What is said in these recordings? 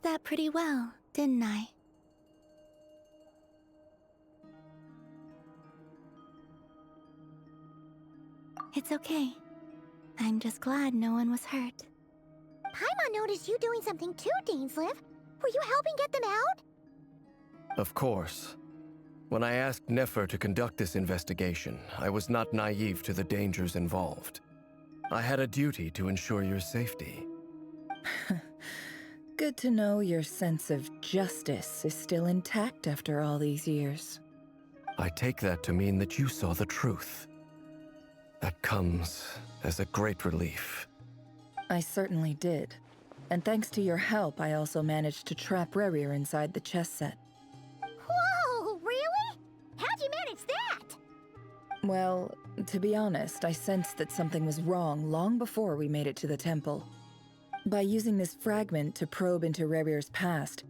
that pretty well, didn't I? It's okay. I'm just glad no one was hurt. Paimon noticed you doing something too, Dainsleif. Were you helping get them out? Of course. When I asked Nefer to conduct this investigation, I was not naive to the dangers involved. I had a duty to ensure your safety. Good to know your sense of justice is still intact after all these years. I take that to mean that you saw the truth. That comes as a great relief. I certainly did. And thanks to your help, I also managed to trap Rerir inside the chess set. Whoa, really? How'd you manage that? Well, to be honest, I sensed that something was wrong long before we made it to the temple. By using this fragment to probe into Rerir's past,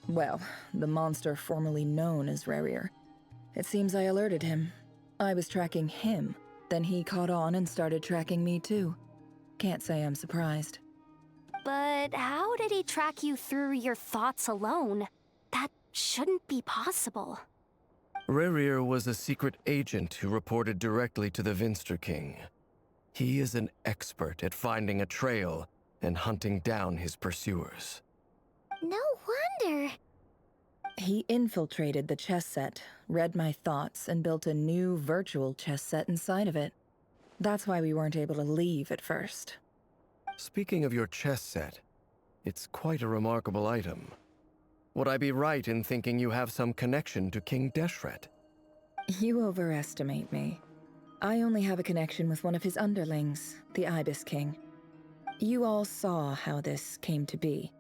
well, the monster formerly known as Rerir, it seems I alerted him. I was tracking him, then he caught on and started tracking me too. Can't say I'm surprised. But how did he track you through your thoughts alone? That shouldn't be possible. Rerir was a secret agent who reported directly to the Vinster King. He is an expert at finding a trail and hunting down his pursuers. No wonder. He infiltrated the chess set, read my thoughts, and built a new virtual chess set inside of it. That's why we weren't able to leave at first. Speaking of your chess set, it's quite a remarkable item. Would I be right in thinking you have some connection to King Deshret? You overestimate me. I only have a connection with one of his underlings, the Ibis King. You all saw how this came to be.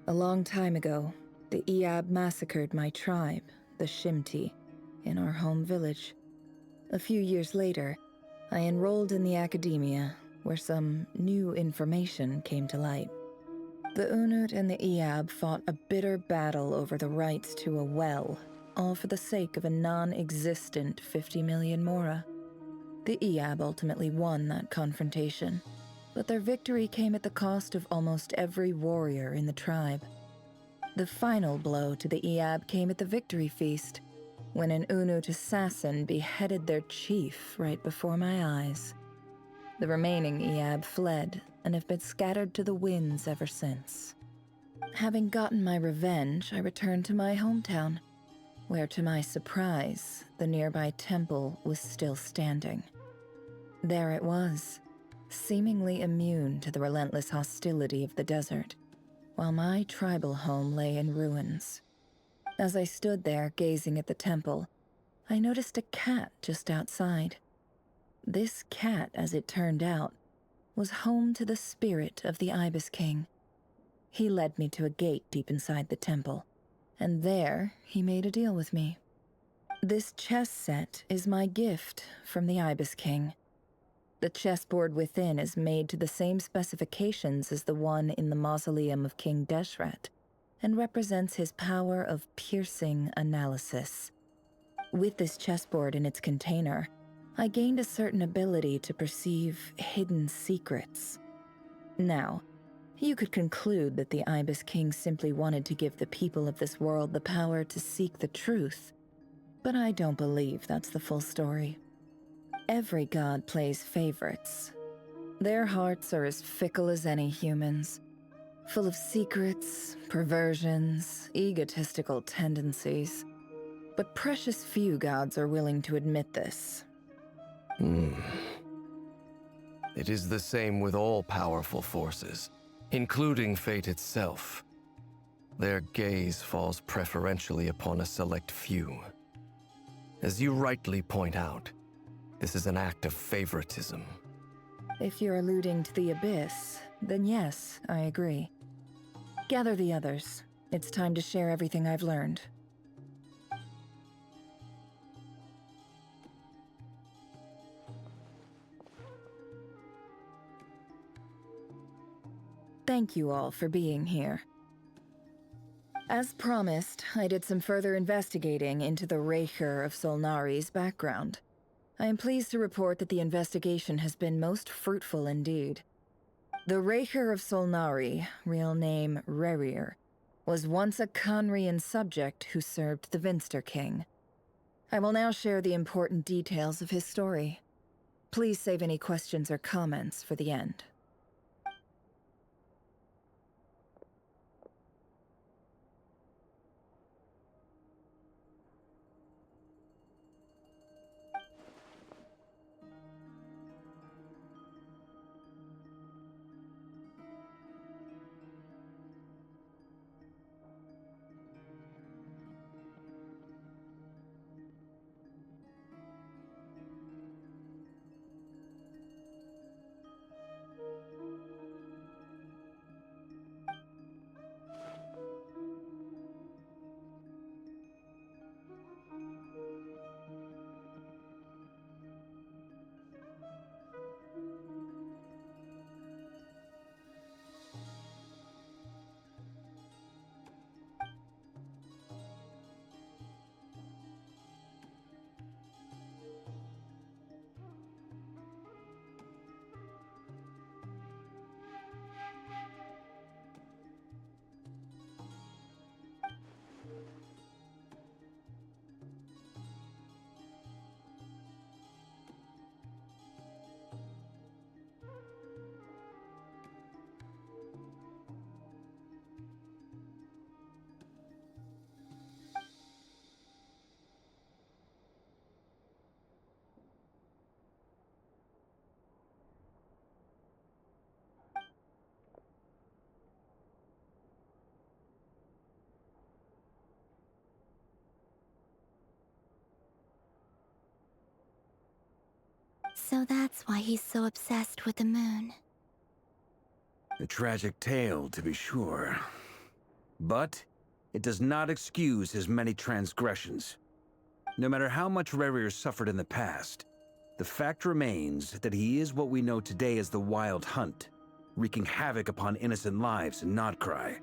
A long time ago, the Iab massacred my tribe, the Shimti, in our home village. A few years later, I enrolled in the academia, where some new information came to light. The Unut and the Iab fought a bitter battle over the rights to a well, all for the sake of a non-existent 50 million Mora. The Iab ultimately won that confrontation, but their victory came at the cost of almost every warrior in the tribe. The final blow to the Iab came at the victory feast, when an Unut assassin beheaded their chief right before my eyes. The remaining Iab fled and have been scattered to the winds ever since. Having gotten my revenge, I returned to my hometown, where to my surprise, the nearby temple was still standing. There it was, seemingly immune to the relentless hostility of the desert, while my tribal home lay in ruins. As I stood there gazing at the temple, I noticed a cat just outside. This cat, as it turned out, was home to the spirit of the Ibis King. He led me to a gate deep inside the temple, and there he made a deal with me. This chess set is my gift from the Ibis King. The chessboard within is made to the same specifications as the one in the mausoleum of King Deshret, and represents his power of piercing analysis. With this chessboard in its container, I gained a certain ability to perceive hidden secrets. Now, you could conclude that the Ibis King simply wanted to give the people of this world the power to seek the truth, but I don't believe that's the full story. Every god plays favorites. Their hearts are as fickle as any human's, full of secrets, perversions, egotistical tendencies. But precious few gods are willing to admit this. It is the same with all powerful forces, including fate itself. Their gaze falls preferentially upon a select few. As you rightly point out, this is an act of favoritism. If you're alluding to the Abyss, then yes, I agree. Gather the others. It's time to share everything I've learned. Thank you all for being here. As promised, I did some further investigating into the Raker of Solnari's background. I am pleased to report that the investigation has been most fruitful indeed. The Raker of Solnari, real name Rerir, was once a Conrian subject who served the Vinster King. I will now share the important details of his story. Please save any questions or comments for the end. So that's why he's so obsessed with the moon. A tragic tale, to be sure. But it does not excuse his many transgressions. No matter how much Rerir suffered in the past, the fact remains that he is what we know today as the Wild Hunt, wreaking havoc upon innocent lives in Krai.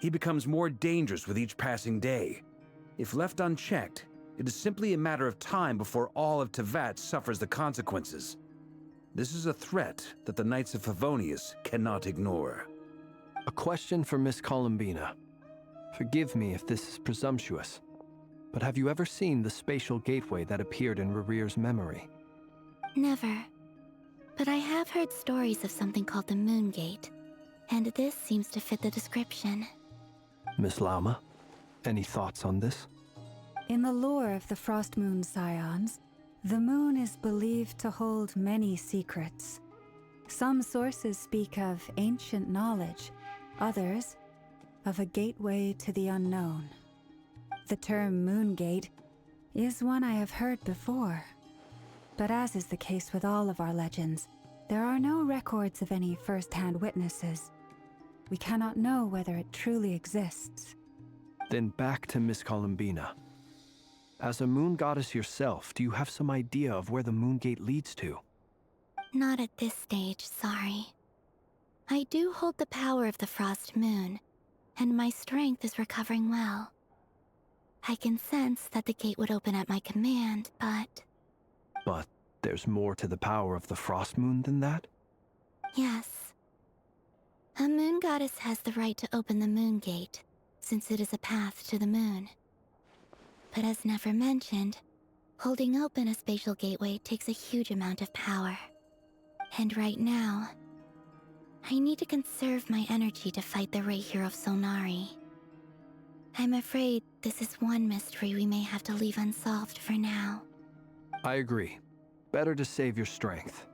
He becomes more dangerous with each passing day. If left unchecked, it is simply a matter of time before all of Teyvat suffers the consequences. This is a threat that the Knights of Favonius cannot ignore. A question for Miss Columbina. Forgive me if this is presumptuous, but have you ever seen the spatial gateway that appeared in Rerir's memory? Never. But I have heard stories of something called the Moon Gate, and this seems to fit the description. Miss Lauma, any thoughts on this? In the lore of the Frost Moon Scions, the moon is believed to hold many secrets. Some sources speak of ancient knowledge, others of a gateway to the unknown. The term Moon Gate is one I have heard before. But as is the case with all of our legends, there are no records of any first-hand witnesses. We cannot know whether it truly exists. Then back to Miss Columbina. As a moon goddess yourself, do you have some idea of where the Moon Gate leads to? Not at this stage, sorry. I do hold the power of the Frost Moon, and my strength is recovering well. I can sense that the gate would open at my command, but... But there's more to the power of the Frost Moon than that? Yes. A moon goddess has the right to open the Moon Gate, since it is a path to the moon. But as never mentioned, holding open a spatial gateway takes a huge amount of power. And right now, I need to conserve my energy to fight the Rahier of Solnari. I'm afraid this is one mystery we may have to leave unsolved for now. I agree. Better to save your strength.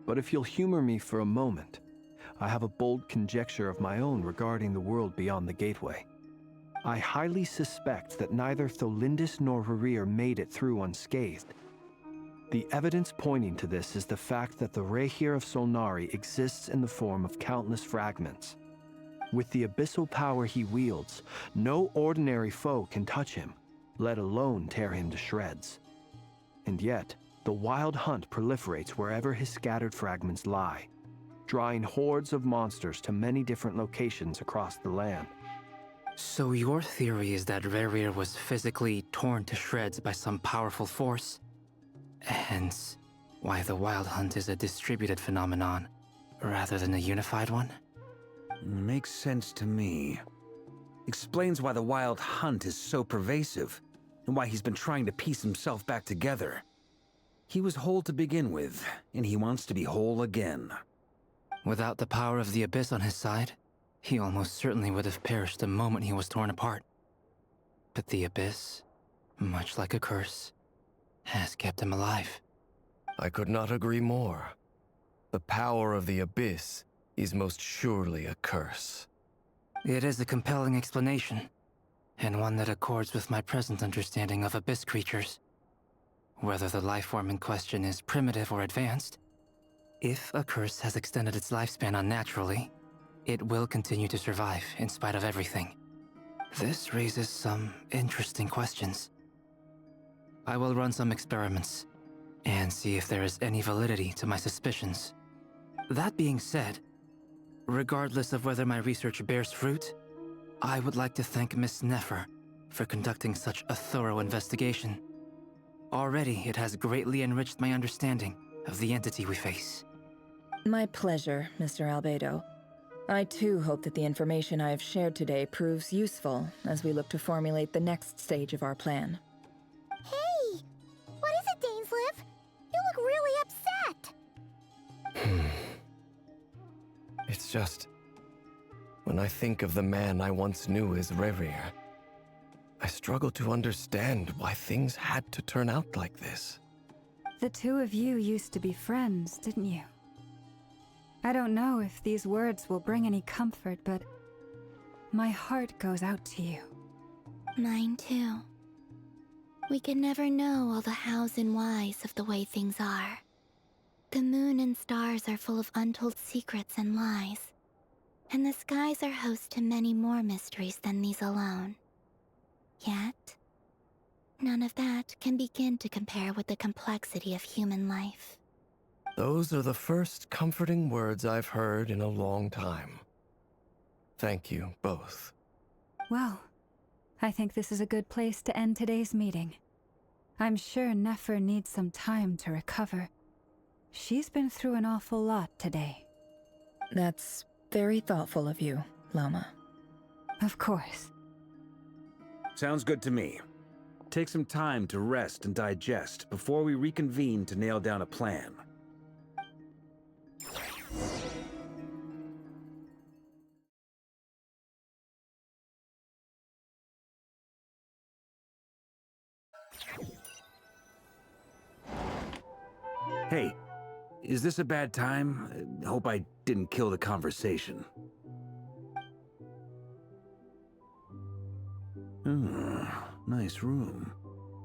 But if you'll humor me for a moment, I have a bold conjecture of my own regarding the world beyond the gateway. I highly suspect that neither Tholindis nor Rerir made it through unscathed. The evidence pointing to this is the fact that the Rahier of Solnari exists in the form of countless fragments. With the abyssal power he wields, no ordinary foe can touch him, let alone tear him to shreds. And yet, the Wild Hunt proliferates wherever his scattered fragments lie, drawing hordes of monsters to many different locations across the land. So your theory is that Rerir was physically torn to shreds by some powerful force? Hence, why the Wild Hunt is a distributed phenomenon, rather than a unified one? Makes sense to me. Explains why the Wild Hunt is so pervasive, and why he's been trying to piece himself back together. He was whole to begin with, and he wants to be whole again. Without the power of the Abyss on his side, he almost certainly would have perished the moment he was torn apart. But the Abyss, much like a curse, has kept him alive. I could not agree more. The power of the Abyss is most surely a curse. It is a compelling explanation, and one that accords with my present understanding of Abyss creatures. Whether the life form in question is primitive or advanced, if a curse has extended its lifespan unnaturally, it will continue to survive in spite of everything. This raises some interesting questions. I will run some experiments and see if there is any validity to my suspicions. That being said, regardless of whether my research bears fruit, I would like to thank Miss Nefer for conducting such a thorough investigation. Already, it has greatly enriched my understanding of the entity we face. My pleasure, Mr. Albedo. I too hope that the information I have shared today proves useful as we look to formulate the next stage of our plan. Hey! What is it, Dainsleif? You look really upset! It's just... when I think of the man I once knew as Rerir, I struggle to understand why things had to turn out like this. The two of you used to be friends, didn't you? I don't know if these words will bring any comfort, but my heart goes out to you. Mine too. We can never know all the hows and whys of the way things are. The moon and stars are full of untold secrets and lies, and the skies are host to many more mysteries than these alone. Yet, none of that can begin to compare with the complexity of human life. Those are the first comforting words I've heard in a long time. Thank you, both. Well, I think this is a good place to end today's meeting. I'm sure Nefer needs some time to recover. She's been through an awful lot today. That's very thoughtful of you, Lama. Of course. Sounds good to me. Take some time to rest and digest before we reconvene to nail down a plan. Hey, is this a bad time? Hope I didn't kill the conversation. Nice room.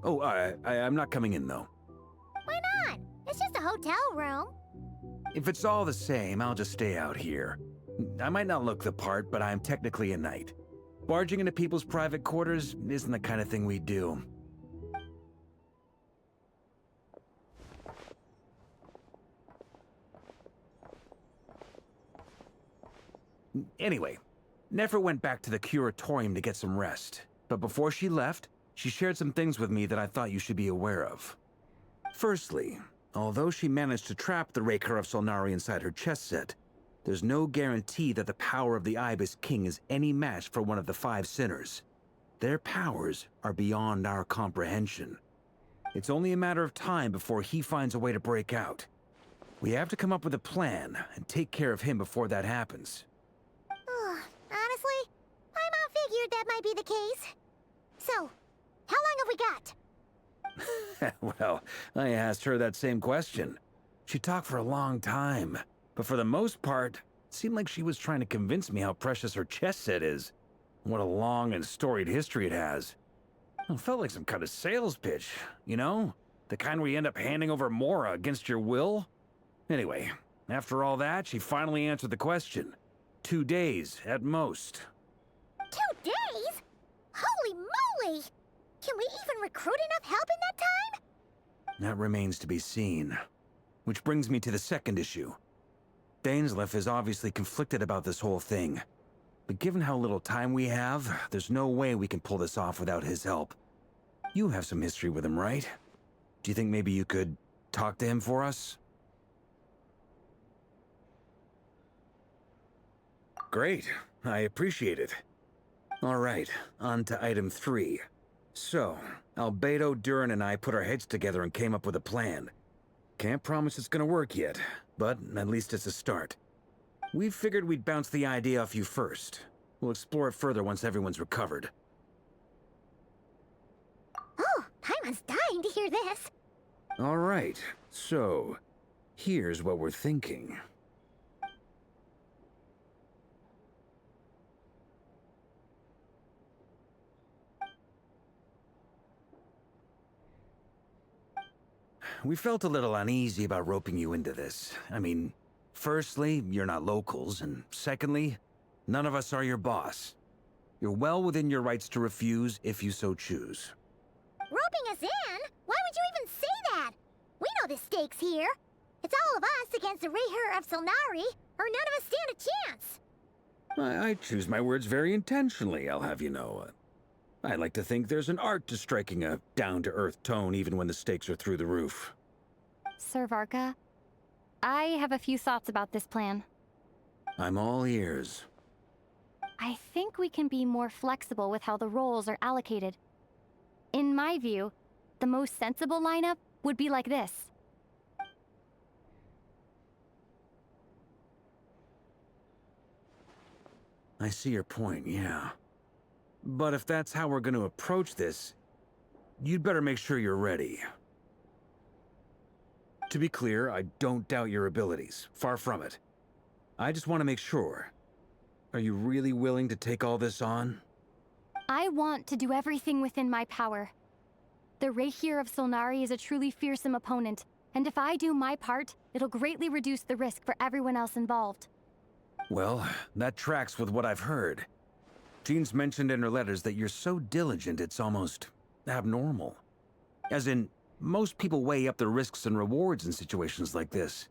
Oh, I'm not coming in, though. Why not? It's just a hotel room. If it's all the same, I'll just stay out here. I might not look the part, but I'm technically a knight. Barging into people's private quarters isn't the kind of thing we do. Anyway, Nefer went back to the curatorium to get some rest. But before she left, she shared some things with me that I thought you should be aware of. Firstly, although she managed to trap the Raker of Solnari inside her chess set, there's no guarantee that the power of the Ibis King is any match for one of the 5 sinners. Their powers are beyond our comprehension. It's only a matter of time before he finds a way to break out. We have to come up with a plan and take care of him before that happens. Honestly, Paimon figured that might be the case. So, how long have we got? Well, I asked her that same question. She talked for a long time, but for the most part, it seemed like she was trying to convince me how precious her chess set is. What a long and storied history it has. It felt like some kind of sales pitch, you know? The kind where you end up handing over Mora against your will? Anyway, after all that, she finally answered the question. 2 days, at most. 2 days? Holy moly! Can we even recruit enough help in that time? That remains to be seen. Which brings me to the second issue. Dainsleif is obviously conflicted about this whole thing. But given how little time we have, there's no way we can pull this off without his help. You have some history with him, right? Do you think maybe you could talk to him for us? Great. I appreciate it. All right, on to item 3. So, Albedo, Durin, and I put our heads together and came up with a plan. Can't promise it's gonna work yet, but at least it's a start. We figured we'd bounce the idea off you first. We'll explore it further once everyone's recovered. Oh, Paimon's dying to hear this. All right, so here's what we're thinking. We felt a little uneasy about roping you into this. I mean, firstly, you're not locals, and secondly, none of us are your boss. You're well within your rights to refuse if you so choose. Roping us in? Why would you even say that? We know the stakes here. It's all of us against the Rayher of Solnari, or none of us stand a chance. I choose my words very intentionally, I'll have you know. I like to think there's an art to striking a down-to-earth tone even when the stakes are through the roof. Sir Varka, I have a few thoughts about this plan. I'm all ears. I think we can be more flexible with how the roles are allocated. In my view, the most sensible lineup would be like this. I see your point, yeah. But if that's how we're going to approach this, you'd better make sure you're ready. To be clear, I don't doubt your abilities. Far from it. I just want to make sure. Are you really willing to take all this on? I want to do everything within my power. The Rayher of Solnari is a truly fearsome opponent, and if I do my part, it'll greatly reduce the risk for everyone else involved. Well, that tracks with what I've heard. Jean's mentioned in her letters that you're so diligent it's almost abnormal. As in, most people weigh up the risks and rewards in situations like this.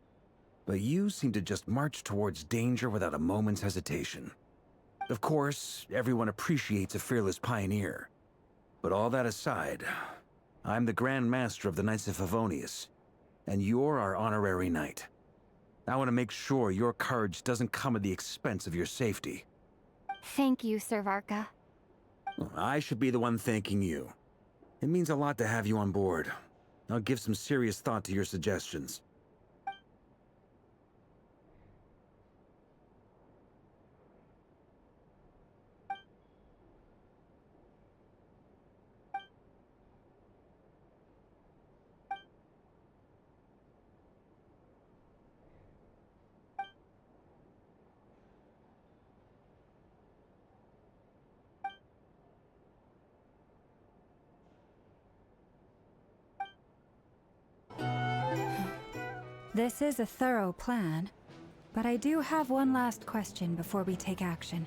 But you seem to just march towards danger without a moment's hesitation. Of course, everyone appreciates a fearless pioneer. But all that aside, I'm the Grand Master of the Knights of Favonius, and you're our honorary knight. I want to make sure your courage doesn't come at the expense of your safety. Thank you, Sir Varka. I should be the one thanking you. It means a lot to have you on board. I'll give some serious thought to your suggestions. This is a thorough plan, but I do have one last question before we take action.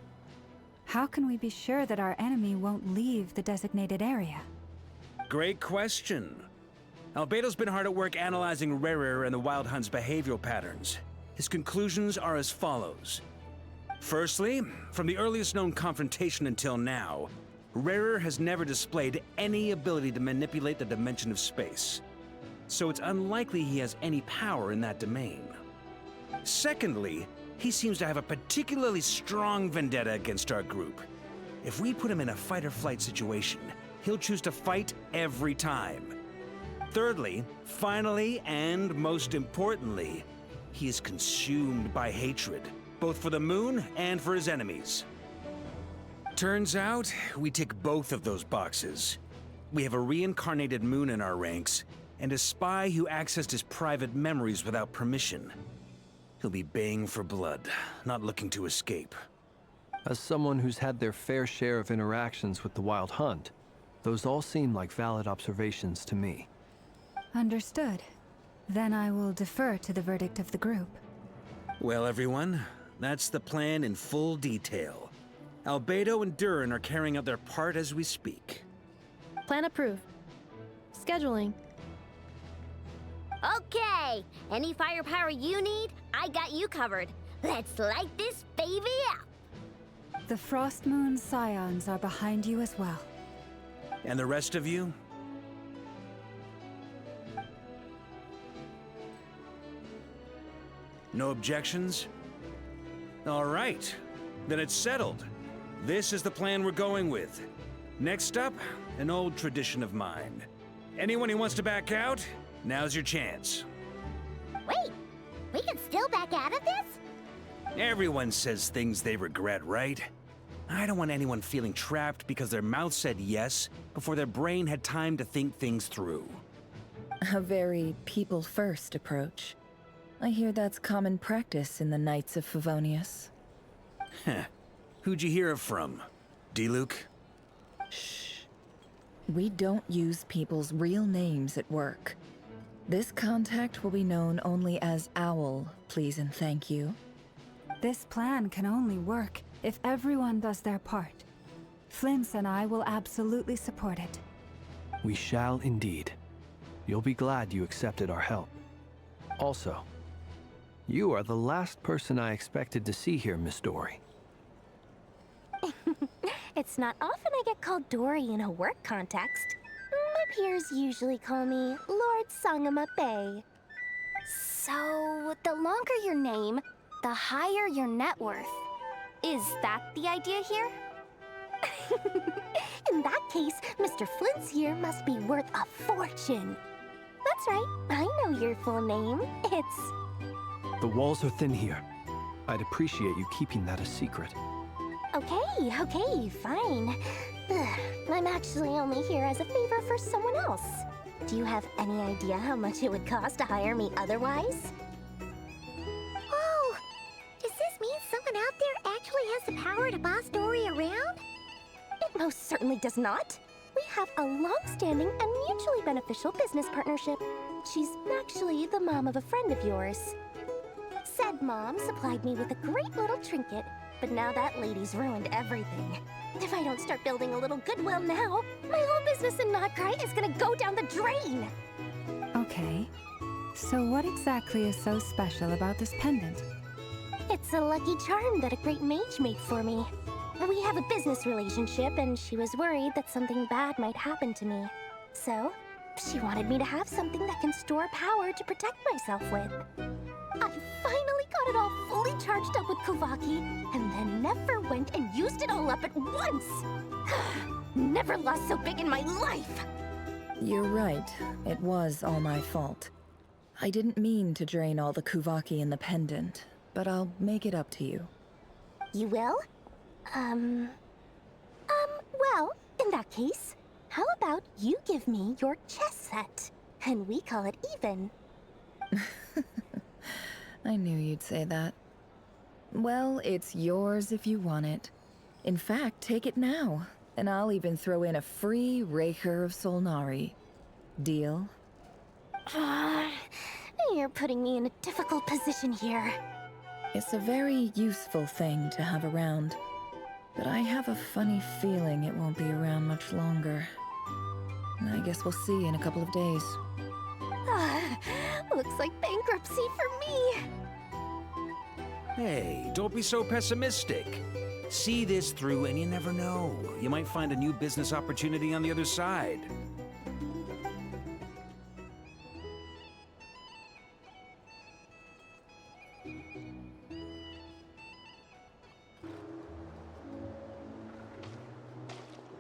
How can we be sure that our enemy won't leave the designated area? Great question. Albedo's been hard at work analyzing Rayher and the Wild Hunt's behavioral patterns. His conclusions are as follows. Firstly, from the earliest known confrontation until now, Rayher has never displayed any ability to manipulate the dimension of space. So it's unlikely he has any power in that domain. Secondly, he seems to have a particularly strong vendetta against our group. If we put him in a fight-or-flight situation, he'll choose to fight every time. Thirdly, finally, and most importantly, he is consumed by hatred, both for the moon and for his enemies. Turns out, we tick both of those boxes. We have a reincarnated moon in our ranks, and a spy who accessed his private memories without permission. He'll be baying for blood, not looking to escape. As someone who's had their fair share of interactions with the Wild Hunt, those all seem like valid observations to me. Understood. Then I will defer to the verdict of the group. Well, everyone, that's the plan in full detail. Albedo and Durin are carrying out their part as we speak. Plan approved. Scheduling. Okay, any firepower you need, I got you covered. Let's light this baby up. The Frost Moon Scions are behind you as well. And the rest of you? No objections? All right, then it's settled. This is the plan we're going with. Next up, an old tradition of mine. Anyone who wants to back out, now's your chance. Wait, we can still back out of this? Everyone says things they regret, right? I don't want anyone feeling trapped because their mouth said yes before their brain had time to think things through. A very people-first approach. I hear that's common practice in the Knights of Favonius. Heh. Who'd you hear it from? D-Luke? Shh. We don't use people's real names at work. This contact will be known only as Owl, please and thank you. This plan can only work if everyone does their part. Flint's and I will absolutely support it. We shall indeed. You'll be glad you accepted our help. Also, you are the last person I expected to see here, Miss Dory. It's not often I get called Dory in a work context. My peers usually call me Lord Sangama Bay. So, the longer your name, the higher your net worth. Is that the idea here? In that case, Mr. Flint's here must be worth a fortune. That's right, I know your full name. It's... The walls are thin here. I'd appreciate you keeping that a secret. Okay, fine. Ugh, I'm actually only here as a favor for someone else. Do you have any idea how much it would cost to hire me otherwise? Whoa! Does this mean someone out there actually has the power to boss Dory around? It most certainly does not. We have a long-standing and mutually beneficial business partnership. She's actually the mom of a friend of yours. Said mom supplied me with a great little trinket, but now that lady's ruined everything. If I don't start building a little goodwill now, my whole business in Krai is gonna go down the drain! Okay. So what exactly is so special about this pendant? It's a lucky charm that a great mage made for me. We have a business relationship, and she was worried that something bad might happen to me. So, she wanted me to have something that can store power to protect myself with. I finally got it all fully charged up with Kuvaki, and then never went and used it all up at once! Never lost so big in my life! You're right. It was all my fault. I didn't mean to drain all the Kuvaki in the pendant, but I'll make it up to you. You will? Well, in that case, how about you give me your chess set, and we call it even? I knew you'd say that. Well, it's yours if you want it. In fact, take it now, and I'll even throw in a free Raker of Solnari. Deal? You're putting me in a difficult position here. It's a very useful thing to have around, but I have a funny feeling it won't be around much longer. I guess we'll see in a couple of days. Looks like bankruptcy for me. Hey, don't be so pessimistic. See this through and you never know. You might find a new business opportunity on the other side.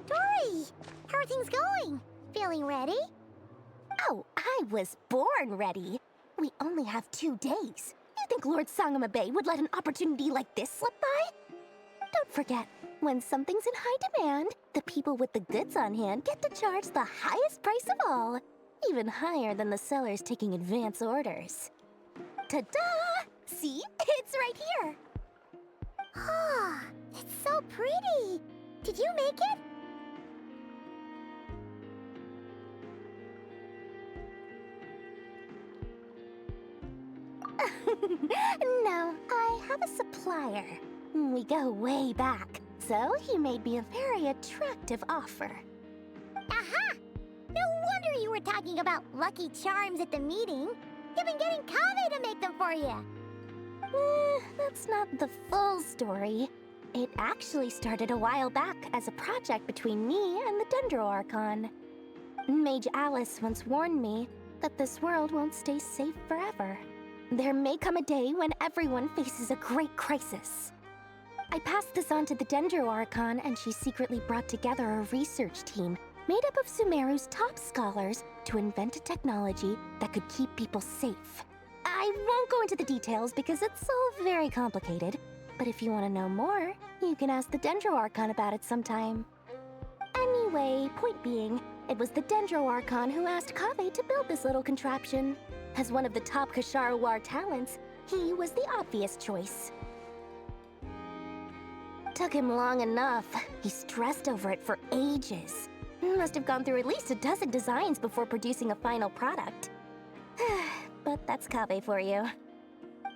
Dory! How are things going? Feeling ready? Oh, I was born ready. We only have 2 days. You think Lord Sangama Bay would let an opportunity like this slip by? Don't forget, when something's in high demand, the people with the goods on hand get to charge the highest price of all, even higher than the sellers taking advance orders. Ta-da! See? It's right here! Oh, it's so pretty! Did you make it? No, I have a supplier. We go way back, so he made me a very attractive offer. Aha! No wonder you were talking about lucky charms at the meeting. You've been getting Kave to make them for you. That's not the full story. It actually started a while back as a project between me and the Dendro Archon. Mage Alice once warned me that this world won't stay safe forever. There may come a day when everyone faces a great crisis. I passed this on to the Dendro Archon, and she secretly brought together a research team made up of Sumeru's top scholars to invent a technology that could keep people safe. I won't go into the details because it's all very complicated, but if you want to know more, you can ask the Dendro Archon about it sometime. Anyway, point being, it was the Dendro Archon who asked Kaveh to build this little contraption. As one of the top Kashara War talents, he was the obvious choice. Took him long enough. He stressed over it for ages. Must have gone through at least a dozen designs before producing a final product. But that's Kaveh for you.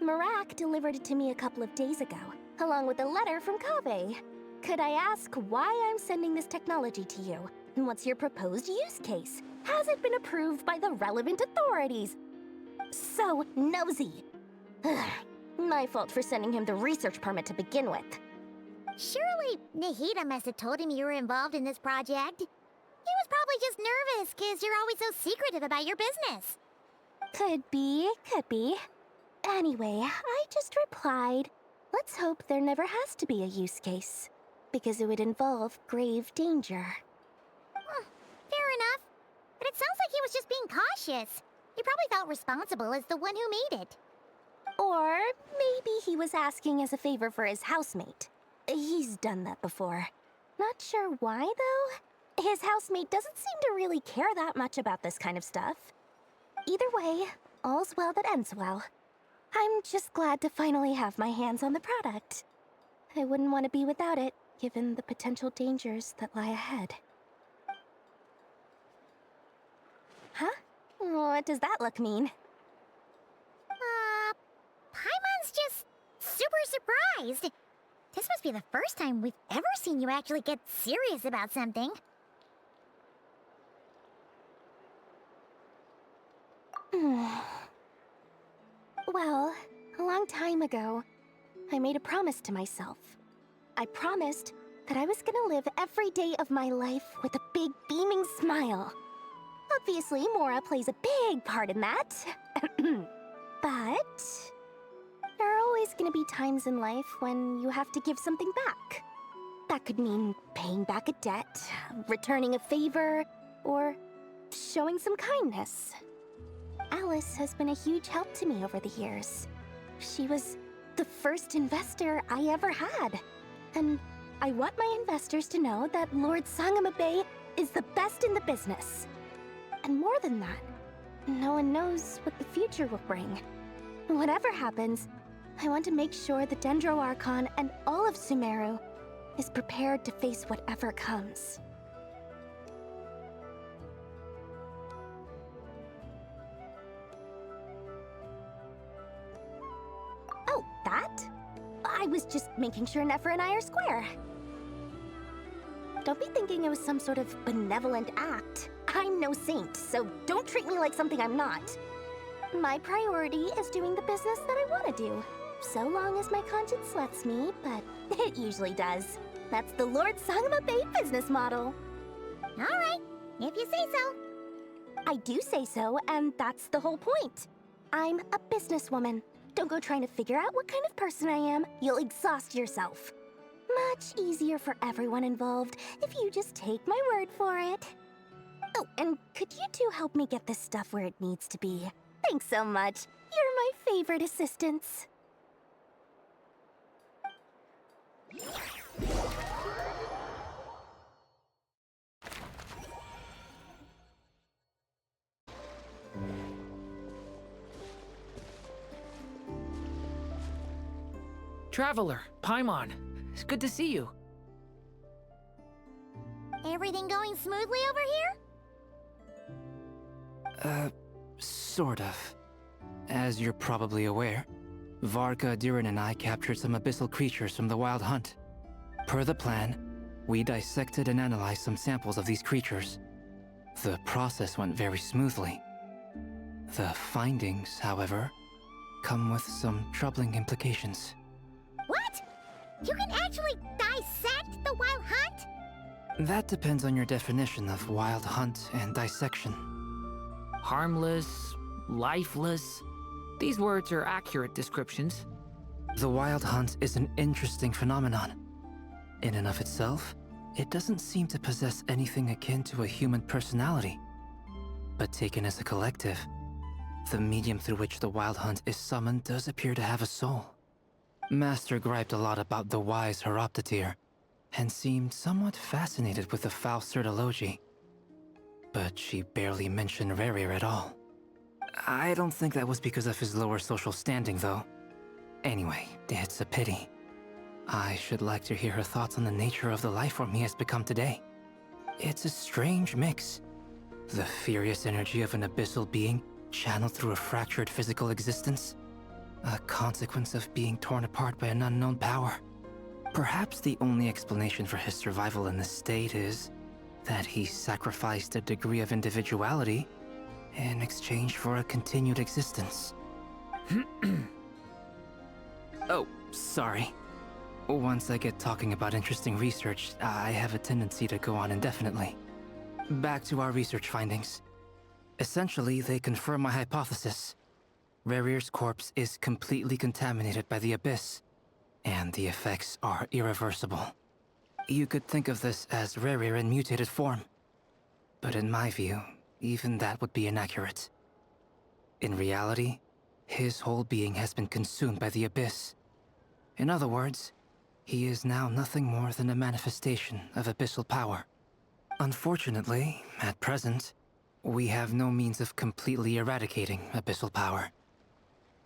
Marak delivered it to me a couple of days ago, along with a letter from Kaveh. Could I ask why I'm sending this technology to you? What's your proposed use case? Has it been approved by the relevant authorities? So nosy. My fault for sending him the research permit to begin with. Surely Nahida must have told him you were involved in this project. He was probably just nervous because you're always so secretive about your business. Could be, could be. Anyway, I just replied, let's hope there never has to be a use case, because it would involve grave danger. Fair enough. But it sounds like he was just being cautious. He probably felt responsible as the one who made it. Or maybe he was asking as a favor for his housemate. He's done that before. Not sure why, though. His housemate doesn't seem to really care that much about this kind of stuff. Either way, all's well that ends well. I'm just glad to finally have my hands on the product. I wouldn't want to be without it, given the potential dangers that lie ahead. Huh? What does that look mean? Paimon's just super surprised. This must be the first time we've ever seen you actually get serious about something. Well, a long time ago, I made a promise to myself. I promised that I was gonna live every day of my life with a big beaming smile. Obviously, Mora plays a big part in that. But there are always gonna be times in life when you have to give something back. That could mean paying back a debt, returning a favor, or showing some kindness. Alice has been a huge help to me over the years. She was the first investor I ever had. And I want my investors to know that Lord Sangamabe is the best in the business. And more than that, no one knows what the future will bring. Whatever happens, I want to make sure the Dendro Archon and all of Sumeru is prepared to face whatever comes. Oh, that? I was just making sure Nefer and I are square. Don't be thinking it was some sort of benevolent act. I'm no saint, so don't treat me like something I'm not. My priority is doing the business that I want to do, so long as my conscience lets me, but it usually does. That's the Lord Sangamabe business model. All right, if you say so. I do say so, and that's the whole point. I'm a businesswoman. Don't go trying to figure out what kind of person I am. You'll exhaust yourself. Much easier for everyone involved if you just take my word for it. Oh, and could you two help me get this stuff where it needs to be? Thanks so much. You're my favorite assistants. Traveler, Paimon, it's good to see you. Everything going smoothly over here? Sort of. As you're probably aware, Varka, Diren, and I captured some abyssal creatures from the Wild Hunt. Per the plan, we dissected and analyzed some samples of these creatures. The process went very smoothly. The findings, however, come with some troubling implications. What? You can actually dissect the Wild Hunt? That depends on your definition of Wild Hunt and dissection. Harmless, lifeless. These words are accurate descriptions. The Wild Hunt is an interesting phenomenon. In and of itself, it doesn't seem to possess anything akin to a human personality. But taken as a collective, the medium through which the Wild Hunt is summoned does appear to have a soul. Master griped a lot about the wise Horoptetyr, and seemed somewhat fascinated with the foul Certology. But she barely mentioned Rerir at all. I don't think that was because of his lower social standing, though. Anyway, it's a pity. I should like to hear her thoughts on the nature of the lifeform he has become today. It's a strange mix. The furious energy of an abyssal being channeled through a fractured physical existence. A consequence of being torn apart by an unknown power. Perhaps the only explanation for his survival in this state is that he sacrificed a degree of individuality in exchange for a continued existence. Oh, sorry. Once I get talking about interesting research, I have a tendency to go on indefinitely. Back to our research findings. Essentially, they confirm my hypothesis. Rerir's corpse is completely contaminated by the Abyss, and the effects are irreversible. You could think of this as Rerir in mutated form. But in my view, even that would be inaccurate. In reality, his whole being has been consumed by the Abyss. In other words, he is now nothing more than a manifestation of abyssal power. Unfortunately, at present, we have no means of completely eradicating abyssal power.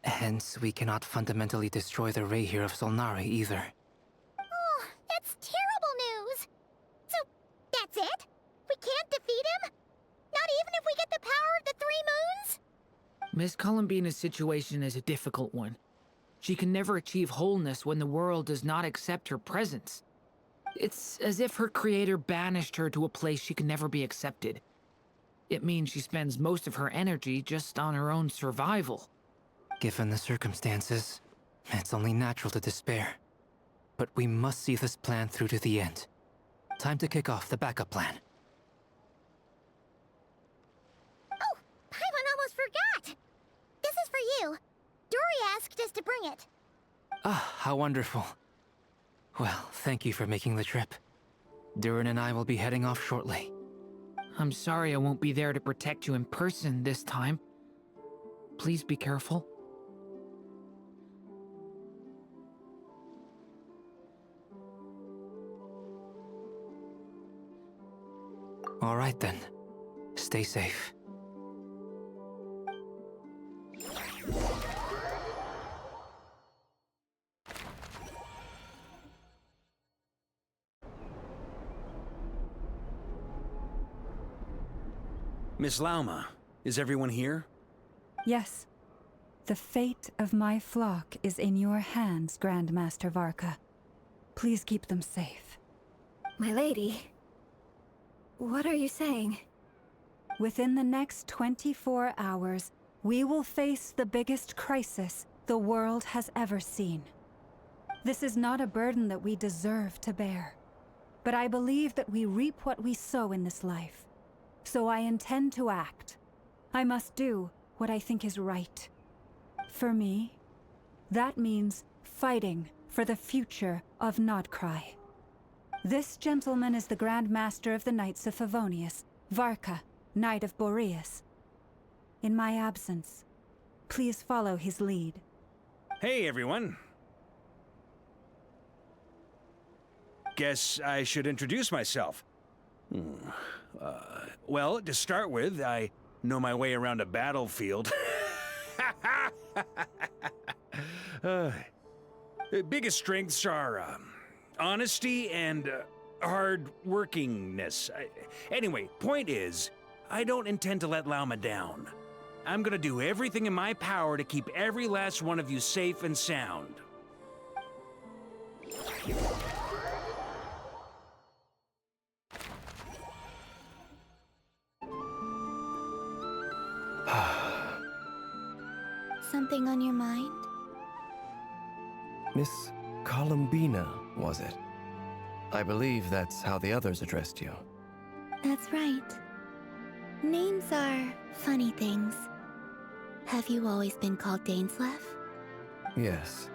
Hence, we cannot fundamentally destroy the Reihir of Solnari either. Oh, that's terrible news! So, that's it? We can't defeat him? Not even if we get the power of the Three Moons? Miss Columbina's situation is a difficult one. She can never achieve wholeness when the world does not accept her presence. It's as if her creator banished her to a place she can never be accepted. It means she spends most of her energy just on her own survival. Given the circumstances, it's only natural to despair. But we must see this plan through to the end. Time to kick off the backup plan. Oh, Paimon almost forgot! This is for you. Dory asked us to bring it. Ah, how wonderful. Well, thank you for making the trip. Durin and I will be heading off shortly. I'm sorry I won't be there to protect you in person this time. Please be careful. All right then. Stay safe. Miss Lauma, is everyone here? Yes. The fate of my flock is in your hands, Grandmaster Varka. Please keep them safe. My lady, what are you saying? Within the next 24 hours, we will face the biggest crisis the world has ever seen. This is not a burden that we deserve to bear, but I believe that we reap what we sow in this life. So I intend to act. I must do what I think is right. For me, that means fighting for the future of Krai. This gentleman is the Grand Master of the Knights of Favonius, Varka, Knight of Boreas. In my absence, please follow his lead. Hey, everyone. Guess I should introduce myself. Well, to start with, I know my way around a battlefield. Biggest strengths are honesty and hard-workingness. Anyway, point is, I don't intend to let Lauma down. I'm gonna do everything in my power to keep every last one of you safe and sound. Something on your mind? Miss Columbina, was it? I believe that's how the others addressed you. That's right. Names are funny things. Have you always been called Dainsleif? Yes.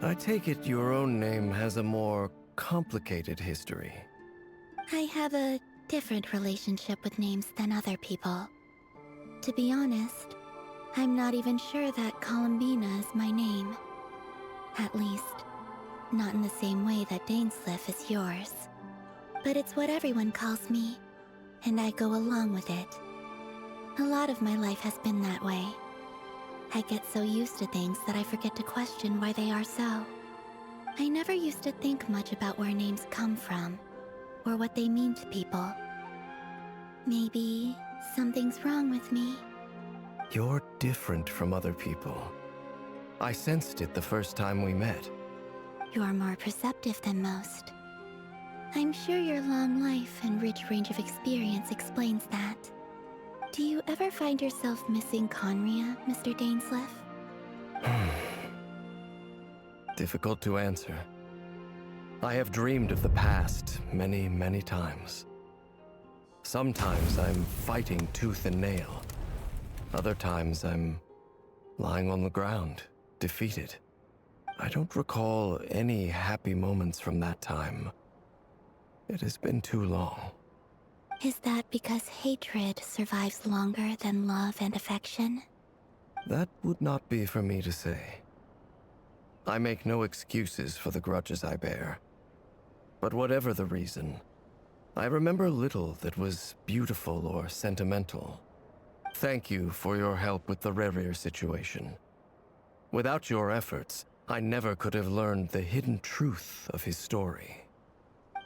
I take it your own name has a more complicated history. I have a different relationship with names than other people. To be honest, I'm not even sure that Columbina is my name. At least, not in the same way that Dainsleif is yours. But it's what everyone calls me, and I go along with it. A lot of my life has been that way. I get so used to things that I forget to question why they are so. I never used to think much about where names come from, or what they mean to people. Maybe something's wrong with me. You're different from other people. I sensed it the first time we met. You're more perceptive than most. I'm sure your long life and rich range of experience explains that. Do you ever find yourself missing Conria, Mr. Dainsleif? Difficult to answer. I have dreamed of the past many, many times. Sometimes I'm fighting tooth and nail. Other times I'm lying on the ground, defeated. I don't recall any happy moments from that time. It has been too long. Is that because hatred survives longer than love and affection? That would not be for me to say. I make no excuses for the grudges I bear. But whatever the reason, I remember little that was beautiful or sentimental. Thank you for your help with the Rerir situation. Without your efforts, I never could have learned the hidden truth of his story.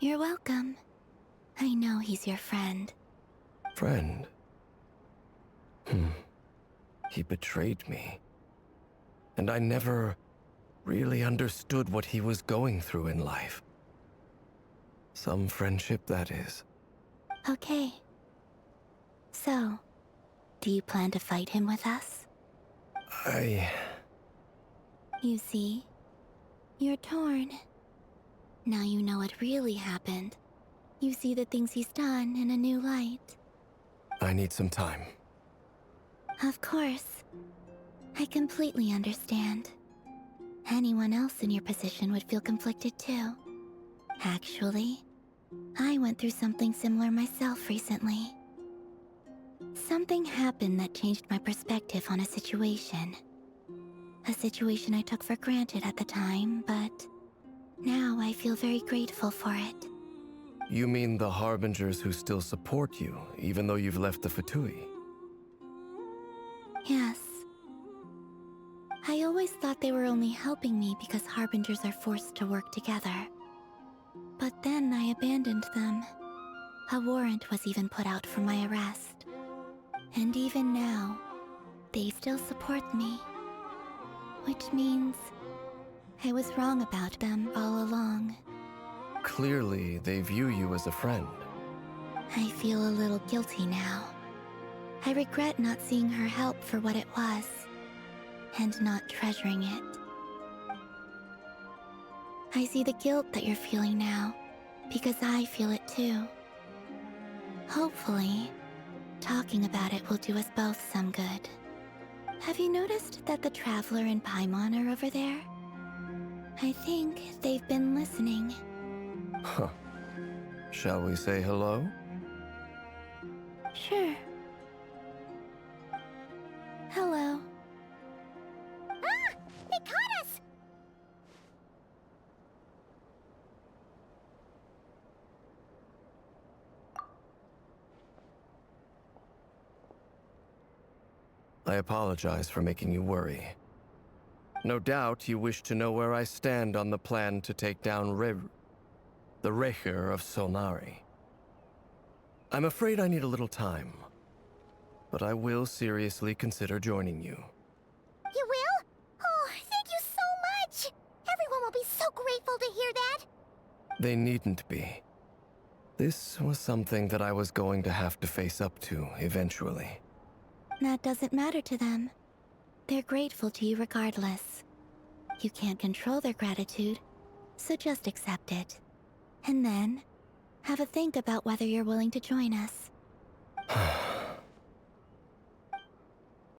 You're welcome. I know he's your friend. Friend? He betrayed me. And I never really understood what he was going through in life. Some friendship, that is. Okay. So, do you plan to fight him with us? You see, you're torn. Now you know what really happened. You see the things he's done in a new light. I need some time. Of course. I completely understand. Anyone else in your position would feel conflicted too. Actually, I went through something similar myself recently. Something happened that changed my perspective on a situation. A situation I took for granted at the time, but now I feel very grateful for it. You mean the Harbingers who still support you, even though you've left the Fatui? Yes. I always thought they were only helping me because Harbingers are forced to work together. But then I abandoned them. A warrant was even put out for my arrest. And even now, they still support me. Which means I was wrong about them all along. Clearly, they view you as a friend. I feel a little guilty now. I regret not seeing her help for what it was, and not treasuring it. I see the guilt that you're feeling now, because I feel it too. Hopefully, talking about it will do us both some good. Have you noticed that the Traveler and Paimon are over there? I think they've been listening. Huh. Shall we say hello? Sure. Hello. Ah! They caught us! I apologize for making you worry. No doubt you wish to know where I stand on the plan to take down the Recher of Solnari. I'm afraid I need a little time, but I will seriously consider joining you. You will? Oh, thank you so much! Everyone will be so grateful to hear that! They needn't be. This was something that I was going to have to face up to eventually. That doesn't matter to them. They're grateful to you regardless. You can't control their gratitude, so just accept it. And then, have a think about whether you're willing to join us.